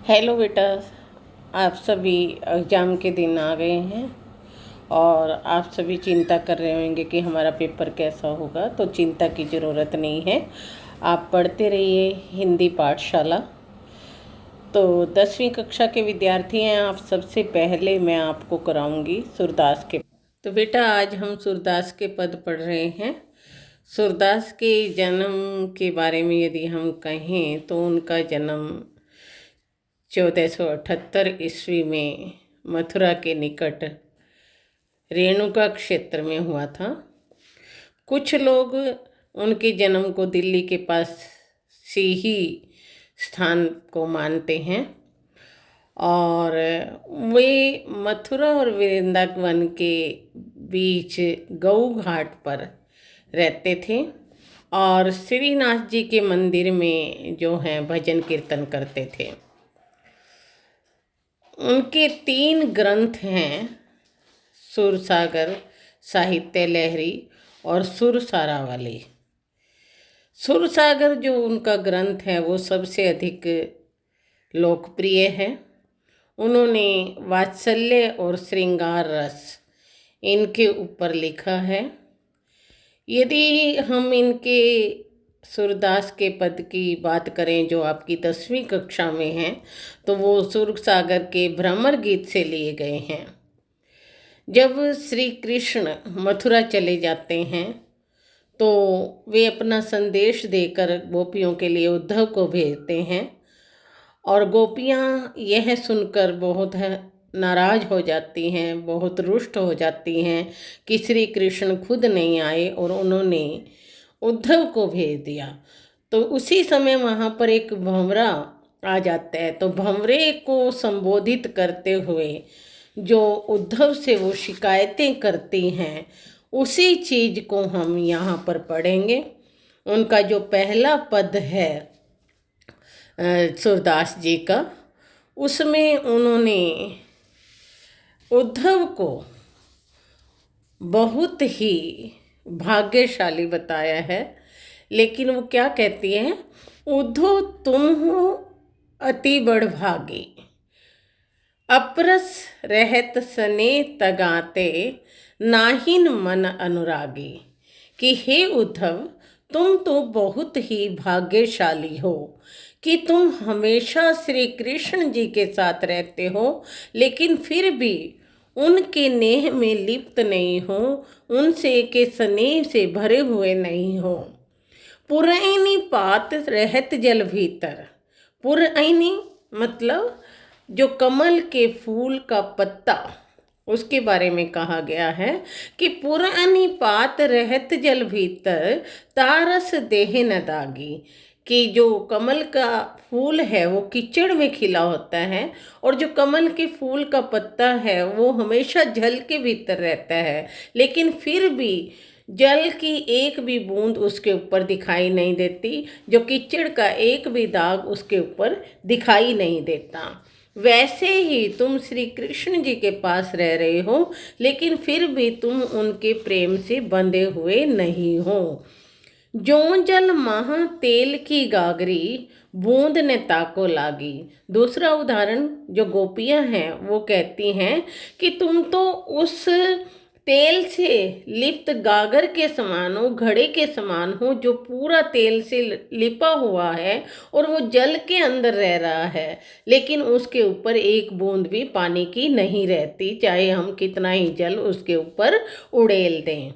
Hello बेटा। आप सभी एग्ज़ाम के दिन आ गए हैं और आप सभी चिंता कर रहे होंगे कि हमारा पेपर कैसा होगा। तो चिंता की ज़रूरत नहीं है। आप पढ़ते रहिए हिंदी पाठशाला। तो 10वीं कक्षा के विद्यार्थी हैं आप। सबसे पहले मैं आपको कराऊंगी सूरदास के। तो बेटा आज हम सूरदास के पद पढ़ रहे हैं। सूरदास के जन्म के बारे में यदि हम कहें तो उनका जन्म 1478 ईस्वी में मथुरा के निकट रेणुका क्षेत्र में हुआ था। कुछ लोग उनके जन्म को दिल्ली के पास से ही स्थान को मानते हैं और वे मथुरा और वृंदावन के बीच गऊ घाट पर रहते थे और श्रीनाथ जी के मंदिर में जो है भजन कीर्तन करते थे। उनके 3 ग्रंथ हैं, सुरसागर, साहित्य लहरी और सुरसारावली। सुरसागर जो उनका ग्रंथ है वो सबसे अधिक लोकप्रिय है। उन्होंने वात्सल्य और श्रृंगार रस इनके ऊपर लिखा है। यदि हम इनके सूरदास के पद की बात करें जो आपकी 10वीं कक्षा में हैं तो वो सुरसागर के भ्रमर गीत से लिए गए हैं। जब श्री कृष्ण मथुरा चले जाते हैं तो वे अपना संदेश देकर गोपियों के लिए उद्धव को भेजते हैं और गोपियाँ यह सुनकर बहुत नाराज हो जाती हैं, बहुत रुष्ट हो जाती हैं कि श्री कृष्ण खुद नहीं आए और उन्होंने उद्धव को भेज दिया। तो उसी समय वहाँ पर एक भंवरा आ जाता है। तो भंवरे को संबोधित करते हुए जो उद्धव से वो शिकायतें करती हैं उसी चीज़ को हम यहाँ पर पढ़ेंगे। उनका जो पहला पद है सूरदास जी का, उसमें उन्होंने उद्धव को बहुत ही भाग्यशाली बताया है। लेकिन वो क्या कहती हैं, उद्धव तुम हो अति बड़ भागी, अपरस रहत सने तगाते, नाहिन मन अनुरागी। कि हे उद्धव, तुम तो बहुत ही भाग्यशाली हो कि तुम हमेशा श्री कृष्ण जी के साथ रहते हो, लेकिन फिर भी उनके नेह में लिप्त नहीं हो, उनसे के स्नेह से भरे हुए नहीं हो। पुरैनी पात रहत जल भीतर। पुरैनी मतलब जो कमल के फूल का पत्ता, उसके बारे में कहा गया है कि पुरानी पात रहत जल भीतर, तारस देह न दागी। कि जो कमल का फूल है वो कीचड़ में खिला होता है और जो कमल के फूल का पत्ता है वो हमेशा जल के भीतर रहता है, लेकिन फिर भी जल की एक भी बूंद उसके ऊपर दिखाई नहीं देती, जो कीचड़ का एक भी दाग उसके ऊपर दिखाई नहीं देता। वैसे ही तुम श्री कृष्ण जी के पास रह रहे हो, लेकिन फिर भी तुम उनके प्रेम से बंधे हुए नहीं हो। जो जल महा तेल की गागरी, बूंद ने ताको लागी। दूसरा उदाहरण जो गोपियां हैं वो कहती हैं कि तुम तो उस तेल से लिप्त गागर के समान हो, घड़े के समान हो, जो पूरा तेल से लिपा हुआ है और वो जल के अंदर रह रहा है, लेकिन उसके ऊपर एक बूंद भी पानी की नहीं रहती, चाहे हम कितना ही जल उसके ऊपर उड़ेल दें।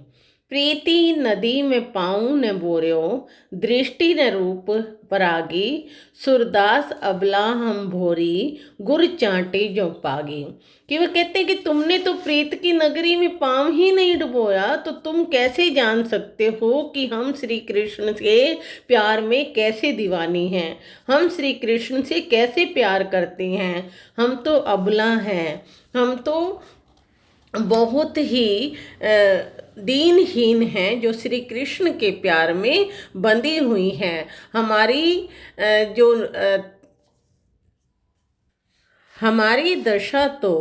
प्रीति नदी में पाऊँ न बोर्यो, दृष्टि न रूप परागी, सूरदास अबला हम भोरी, गुर चांटी जो पागी। कि वो कहते हैं कि तुमने तो प्रीत की नगरी में पाँव ही नहीं डुबोया, तो तुम कैसे जान सकते हो कि हम श्री कृष्ण के प्यार में कैसे दीवानी हैं, हम श्री कृष्ण से कैसे प्यार करते हैं। हम तो अबला हैं, हम तो बहुत ही दीनहीन हैं जो श्री कृष्ण के प्यार में बंधी हुई हैं। हमारी दशा तो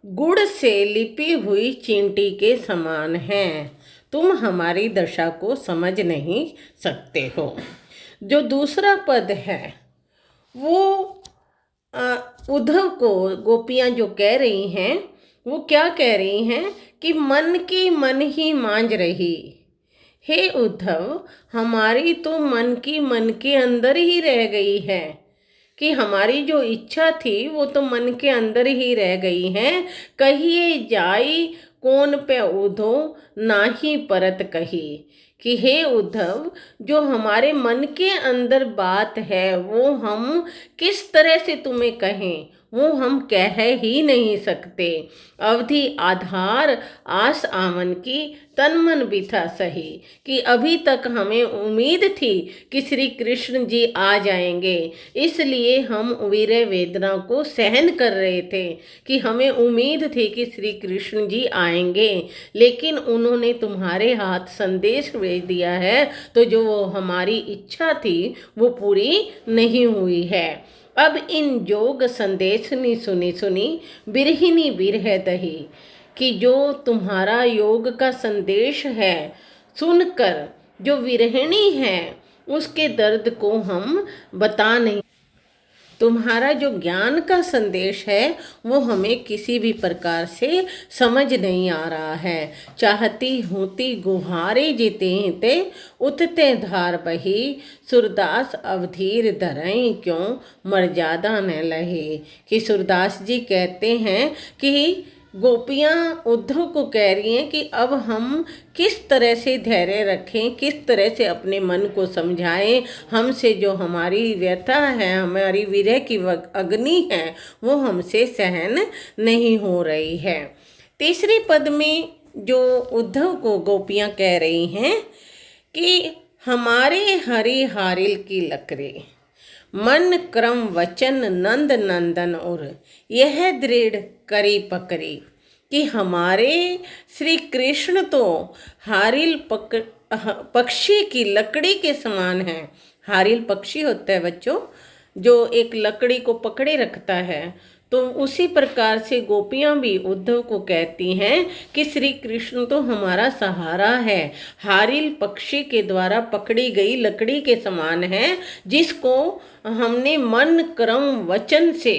गुड़ से लिपी हुई चींटी के समान है, तुम हमारी दशा को समझ नहीं सकते हो। जो दूसरा पद है वो उद्धव को गोपियाँ जो कह रही हैं वो क्या कह रही हैं कि मन की मन ही मांझ रही। हे उद्धव, हमारी तो मन की मन के अंदर ही रह गई है, कि हमारी जो इच्छा थी वो तो मन के अंदर ही रह गई है। कहिए जाई कौन पे उधो, नाही परत कही। कि हे उद्धव, जो हमारे मन के अंदर बात है वो हम किस तरह से तुम्हें कहें, वो हम कह ही नहीं सकते। अवधि आधार आस आमन की, तन मन बिथा सही। कि अभी तक हमें उम्मीद थी कि श्री कृष्ण जी आ जाएंगे, इसलिए हम वीर्य वेदना को सहन कर रहे थे, कि हमें उम्मीद थी कि श्री कृष्ण जी आएंगे, लेकिन उन्होंने तुम्हारे हाथ संदेश भेज दिया है, तो जो वो हमारी इच्छा थी वो पूरी नहीं हुई है। अब इन जोग संदेश नी सुनी सुनी, बिरहिनी बिरह दही। कि जो तुम्हारा योग का संदेश है सुनकर जो विरहिणी है उसके दर्द को हम बता नहीं, तुम्हारा जो ज्ञान का संदेश है वो हमें किसी भी प्रकार से समझ नहीं आ रहा है। चाहती होती गुहारे जीते ते, उठते धार बही। सूरदास अवधीर धरई क्यों, मर्यादा न लहे। कि सूरदास जी कहते हैं कि गोपियाँ उद्धव को कह रही हैं कि अब हम किस तरह से धैर्य रखें, किस तरह से अपने मन को समझाएं। हमसे जो हमारी व्यथा है, हमारी विरह की अग्नि है, वो हमसे सहन नहीं हो रही है। तीसरे पद में जो उद्धव को गोपियाँ कह रही हैं कि हमारे हरि हारिल की लकड़ी, मन क्रम वचन नंद नंदन और, यह दृढ़ करी पकड़ी। कि हमारे श्री कृष्ण तो हारिल पक्षी की लकड़ी के समान है। हारिल पक्षी होता है बच्चों, जो एक लकड़ी को पकड़े रखता है। तो उसी प्रकार से गोपियाँ भी उद्धव को कहती हैं कि श्री कृष्ण तो हमारा सहारा है, हारिल पक्षी के द्वारा पकड़ी गई लकड़ी के समान है, जिसको हमने मन क्रम वचन से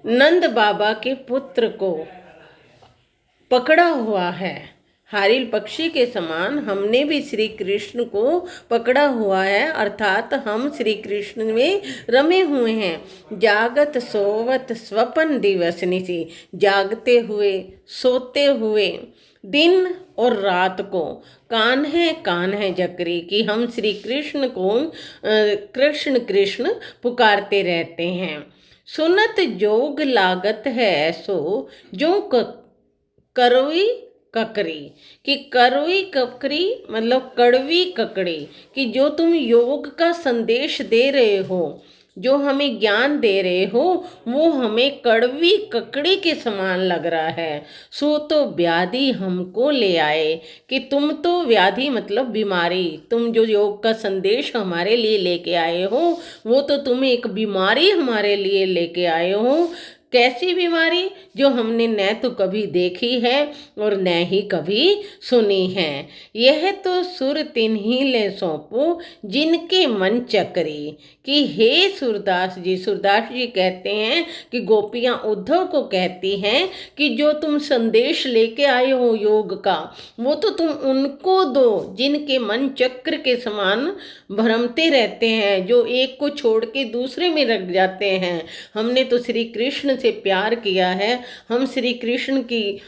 नंद बाबा के पुत्र को पकड़ा हुआ है। हारिल पक्षी के समान हमने भी श्री कृष्ण को पकड़ा हुआ है, अर्थात हम श्री कृष्ण में रमे हुए हैं। जागत सोवत स्वपन दिवस निसी, जागते हुए सोते हुए दिन और रात को कान है जकरी। कि हम श्री कृष्ण को कृष्ण कृष्ण पुकारते रहते हैं। सुनत जोग लागत है सो, जो करोई ककरी। कि करोई ककरी मतलब कड़वी ककड़ी। कि जो तुम योग का संदेश दे रहे हो, जो हमें ज्ञान दे रहे हो, वो हमें कड़वी ककड़ी के समान लग रहा है। सो तो व्याधि हमको ले आए। कि तुम तो व्याधि मतलब बीमारी, तुम जो योग का संदेश हमारे लिए लेके आए हो वो तो तुम एक बीमारी हमारे लिए लेके आए हो। कैसी बीमारी, जो हमने न तो कभी देखी है और न ही कभी सुनी है। यह तो सुर तिन्हीं ले सौंपो, जिनके मन चकरी। कि हे सूरदास जी, सूरदास जी कहते हैं कि गोपियाँ उद्धव को कहती हैं कि जो तुम संदेश लेके आए हो योग का, वो तो तुम उनको दो जिनके मन चक्र के समान भ्रमते रहते हैं, जो एक को छोड़ के दूसरे में रख जाते हैं। हमने तो श्री कृष्ण से प्यार किया है, हम श्री कृष्ण की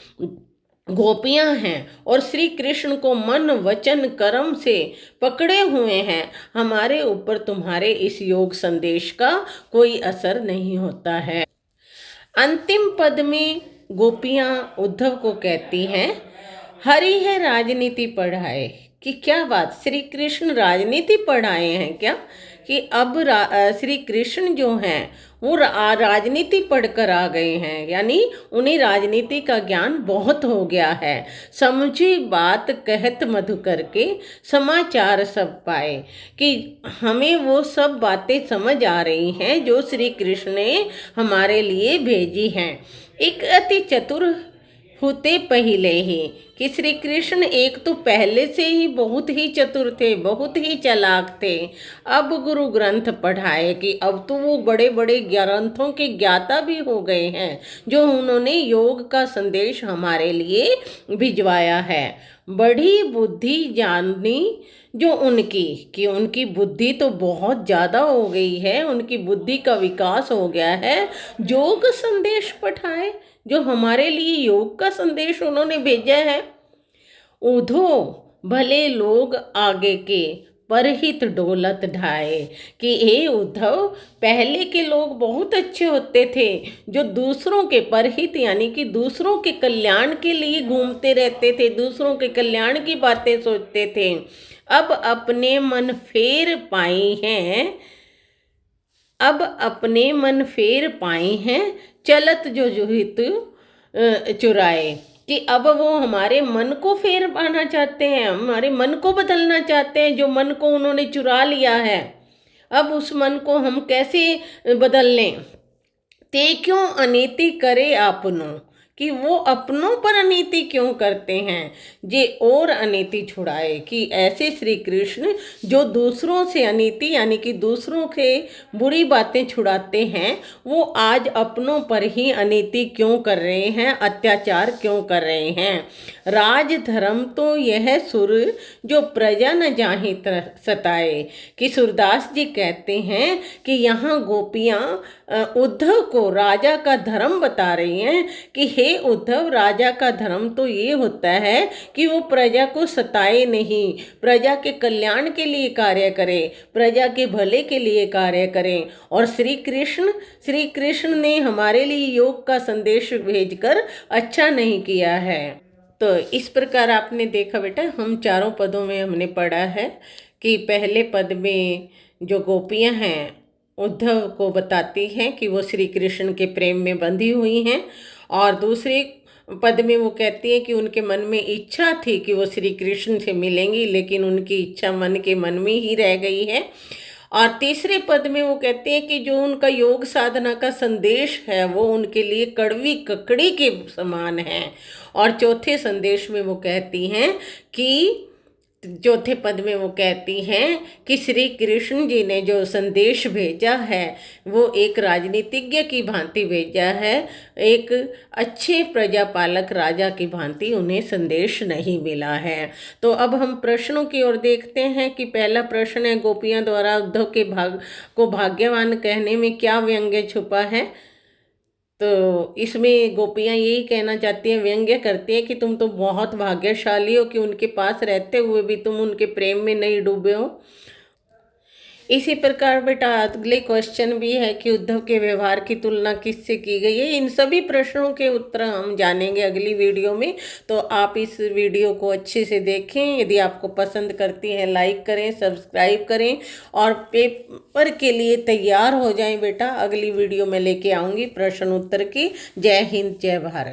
गोपियाँ हैं और श्री कृष्ण को मन वचन कर्म से पकड़े हुए हैं। हमारे ऊपर तुम्हारे इस योग संदेश का कोई असर नहीं होता है। अंतिम पद में गोपियाँ उद्धव को कहती हैं, हरि है राजनीति पढ़ाए। कि क्या बात, श्री कृष्ण राजनीति पढ़ाए हैं क्या? कि अब श्री कृष्ण जो हैं वो राजनीति पढ़कर आ गए हैं, यानी उन्हें राजनीति का ज्ञान बहुत हो गया है। समझी बात कहत मधुकर के, समाचार सब पाए। कि हमें वो सब बातें समझ आ रही हैं जो श्री कृष्ण ने हमारे लिए भेजी हैं। एक अति चतुर होते पहले ही, कि श्री कृष्ण एक तो पहले से ही बहुत ही चतुर थे, बहुत ही चालाक थे। अब गुरु ग्रंथ पढ़ाए कि अब तो वो बड़े बड़े ग्रंथों के ज्ञाता भी हो गए हैं, जो उन्होंने योग का संदेश हमारे लिए भिजवाया है। बड़ी बुद्धि जानी जो उनकी, कि उनकी बुद्धि तो बहुत ज़्यादा हो गई है, उनकी बुद्धि का विकास हो गया है। योग संदेश पठाए, जो हमारे लिए योग का संदेश उन्होंने भेजा है। उधो भले लोग आगे के परहित डोलत ढाए, कि हे उद्धव, पहले के लोग बहुत अच्छे होते थे, जो दूसरों के परहित यानी कि दूसरों के कल्याण के लिए घूमते रहते थे, दूसरों के कल्याण की बातें सोचते थे। अब अपने मन फेर पाई हैं, अब अपने मन फेर पाई हैं, चलत जो जुहित चुराए, कि अब वो हमारे मन को फेर पाना चाहते हैं, हमारे मन को बदलना चाहते हैं। जो मन को उन्होंने चुरा लिया है, अब उस मन को हम कैसे बदल लें। ते क्यों अनीति करे आपनो, कि वो अपनों पर अनीति क्यों करते हैं, जे और अनीति छुड़ाए। कि ऐसे श्री कृष्ण जो दूसरों से अनीति यानी कि दूसरों के बुरी बातें छुड़ाते हैं, वो आज अपनों पर ही अनीति क्यों कर रहे हैं, अत्याचार क्यों कर रहे हैं। राज धर्म तो यह सुर जो प्रजा न जाहि सताए, कि सूरदास जी कहते हैं कि यहाँ गोपियाँ उद्धव को राजा का धर्म बता रही हैं कि हे उद्धव, राजा का धर्म तो ये होता है कि वो प्रजा को सताए नहीं, प्रजा के कल्याण के लिए कार्य करे, प्रजा के भले के लिए कार्य करें। और श्री कृष्ण ने हमारे लिए योग का संदेश भेजकर अच्छा नहीं किया है। तो इस प्रकार आपने देखा बेटा, हम चारों पदों में हमने पढ़ा है कि पहले पद में जो गोपियां हैं उद्धव को बताती हैं कि वो श्री कृष्ण के प्रेम में बंधी हुई हैं, और दूसरे पद में वो कहती है कि उनके मन में इच्छा थी कि वो श्री कृष्ण से मिलेंगी, लेकिन उनकी इच्छा मन के मन में ही रह गई है। और तीसरे पद में वो कहते हैं कि जो उनका योग साधना का संदेश है वो उनके लिए कड़वी ककड़ी के समान है। और चौथे संदेश में वो कहती हैं कि चौथे पद में वो कहती हैं कि श्री कृष्ण जी ने जो संदेश भेजा है वो एक राजनीतिज्ञ की भांति भेजा है, एक अच्छे प्रजापालक राजा की भांति उन्हें संदेश नहीं मिला है। तो अब हम प्रश्नों की ओर देखते हैं कि पहला प्रश्न है, गोपियां द्वारा उद्धव के भाग्यवान कहने में क्या व्यंग्य छुपा है। तो इसमें गोपियाँ यही कहना चाहती हैं, व्यंग्य करती हैं कि तुम तो बहुत भाग्यशाली हो कि उनके पास रहते हुए भी तुम उनके प्रेम में नहीं डूबे हो। इसी प्रकार बेटा अगले क्वेश्चन भी है कि उद्धव के व्यवहार की तुलना किससे की गई है। इन सभी प्रश्नों के उत्तर हम जानेंगे अगली वीडियो में। तो आप इस वीडियो को अच्छे से देखें। यदि आपको पसंद करती है लाइक करें, सब्सक्राइब करें और पेपर के लिए तैयार हो जाएं बेटा। अगली वीडियो में लेके आऊँगी प्रश्न उत्तर की। जय हिंद, जय भारत।